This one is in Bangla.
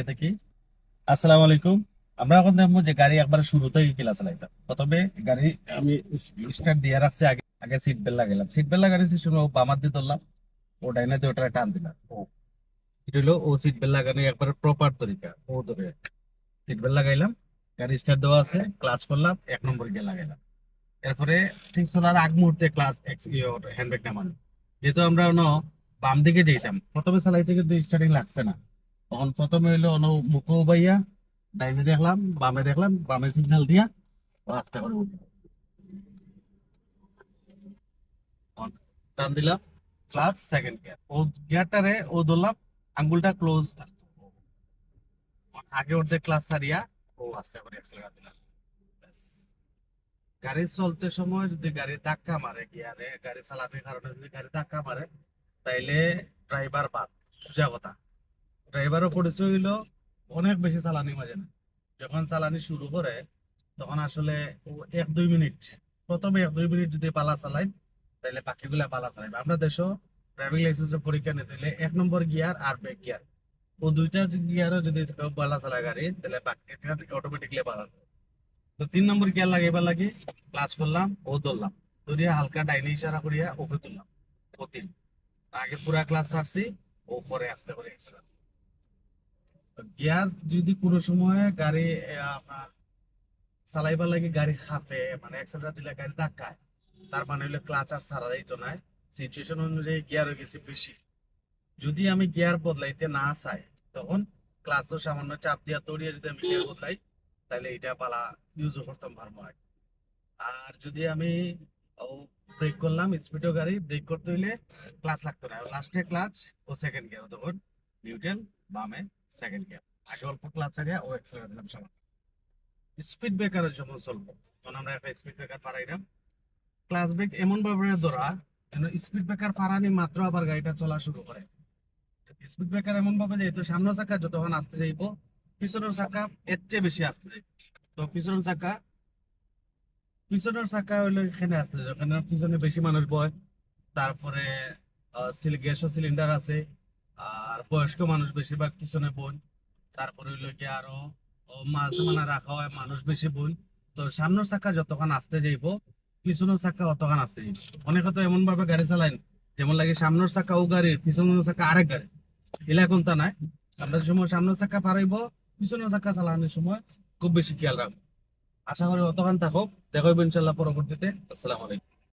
থেকে। আসসালামু আলাইকুম। আমরা এখন দেখবো যে গাড়ি একবার শুরুতেই কিলা চালাইতাম। প্রথমে গাড়ি আমি স্টার্ট দিয়ে রাখছি, আগে আগে সিট বেল্ট লাগাইলাম। সিট বেল্ট লাগানোর সময় ও বামার দিয়ে ধরলাম, ও ডাইনে দিয়ে ওটা টান দিলাম। এটা হলো ও সিট বেল্ট লাগানো একবার প্রপার তরিকা। ও ধরে সিট বেল্ট লাগাইলাম, গাড়ি স্টার্ট দেওয়া আছে, ক্লাচ করলাম, 1 নম্বর গিয়ে লাগাইলাম। এরপরে ঠিক চলার আগ মুহূর্তে ক্লাচ হ্যান্ডব্রেক নামানো। যেহেতু আমরা বাম দিকে যেতাম, প্রথমে চালাইতে কিন্তু স্টার্টিং লাগছে না। তখন প্রথমে হইলো মুখো বাইয়া ডাইনে দেখলাম, বামে দেখলাম, বামে সিগন্যাল দিয়া রাস্তা করে উঠলাম। তখন টান দিলাম, ক্লাচ সেকেন্ড গিয়ার, ও গিয়ারটারে ও ধরলাম, আঙ্গুলটা ক্লোজ থাকতো। আগে উঠতে ক্লাচ সারিয়া ও আস্তে করে অ্যাক্সেলারেটর দিলাম। ব্যাস। গাড়ি চলতে সময় যদি গাড়ি ধাক্কা মারে, গিয়ারে গাড়ি চালানোর কারণে যদি গাড়ি ধাক্কা মারে, তাইলে ড্রাইভার বাদ, সোজা কথা। ড্রাইভারও পরিচয় হইলো অনেক বেশি চালানি মাঝে না। যখন চালানি শুরু করে তখন আসলে ও 1-2 মিনিট, প্রথমে 1-2 মিনিট যদি পালা চালাই, তাহলে বাকিগুলা পালা চালাইবে। আমরা দেশও ড্রাইভিং লাইসেন্সের পরীক্ষা নিতে হলে 1 নম্বর গিয়ার আর ব্রেক গিয়ার, ও দুইটা গিয়ারও যদি কেউ পালা চালায় গাড়ি, তাহলে বাকি অটোমেটিকলি পালা। তো 3 নম্বর গিয়ার লাগাইবার লাগে, ক্লাচ করলাম, ও ধরলাম, ধরিয়া হালকা ডাইনে ইশারা করিয়া ওপরে তুললাম। ও 3, আগে পুরা ক্লাচ ছাড়ছি, ও পরে আস্তে করে acceleration। গিয়ার যদি কোনো সময় গাড়ি আপনার চালাইবার লাগে গাড়ি খাফে, মানে অ্যাক্সেলেটার দিলে গাড়ি ধাক্কায়, তার মানে হলো ক্লাচ আর ছাড়া যাইতো না। সিচুয়েশন অনুযায়ী গিয়ার হয়ে গেছে বেশি। যদি আমি গিয়ার বদলাইতে না চাই, তখন ক্লাচ তো সামান্য চাপ দিয়া তড়িয়ে যদি আমি গিয়ার বদলাই, তাহলে এটা পালা ইউজও করতাম পারবো না। আর যদি আমি ব্রেক করলাম, স্পিডও গাড়ি ব্রেক করতে হইলে ক্লাচ লাগতো না, লাস্টে ক্লাচ ও সেকেন্ড গিয়ার, তখন নিউট্রাল, বামে সেকেন্ড গিয়ার, আগে অল্প ক্লাচ ছাড়িয়া ও অ্যাক্সেলারেটর দিলাম সামান্য। স্পিড ব্রেকারের সময় চলবো, তখন আমরা একটা স্পিড ব্রেকার পাড়াইলাম, ক্লাচ ব্রেক এমন ভাবে ধরা যেন স্পিড ব্রেকার ফারানি মাত্র আবার গাড়িটা চলা শুরু করে। স্পিড ব্রেকার এমন ভাবে যেহেতু সামনের চাকা যতক্ষণ আসতে যাইবো, পিছনের চাকা এর চেয়ে বেশি আসতে যাইব। তো পিছনের চাকা হইলো এখানে আছে, যেখানে পিছনে বেশি মানুষ বয়। তারপরে গ্যাসও সিলিন্ডার আছে, আর বয়স্ক মানুষ বেশিরভাগ পিছনে বই। তারপরে হইলো কি আরো মাল সামানা রাখা হয়, মানুষ বেশি বই। তো সামনের চাকা যতক্ষণ আসতে যাইবো, পিছনের চাকা অতক্ষণ আসতে যাইব। অনেকে তো এমন ভাবে গাড়ি চালায় যেমন লাগে সামনের চাকা ও গাড়ির, পিছনের চাকা আরেক গাড়ি। এলা এখন তা নাই। আমরা যে সময় সামনের চাকা পারাইবো, পিছনের চাকা চালানোর সময় খুব বেশি খেয়াল রাখবো। আশা করি অতক্ষণ থাকুক, দেখা হইব ইনশাল্লাহ পরবর্তীতে। আসসালামু আলাইকুম।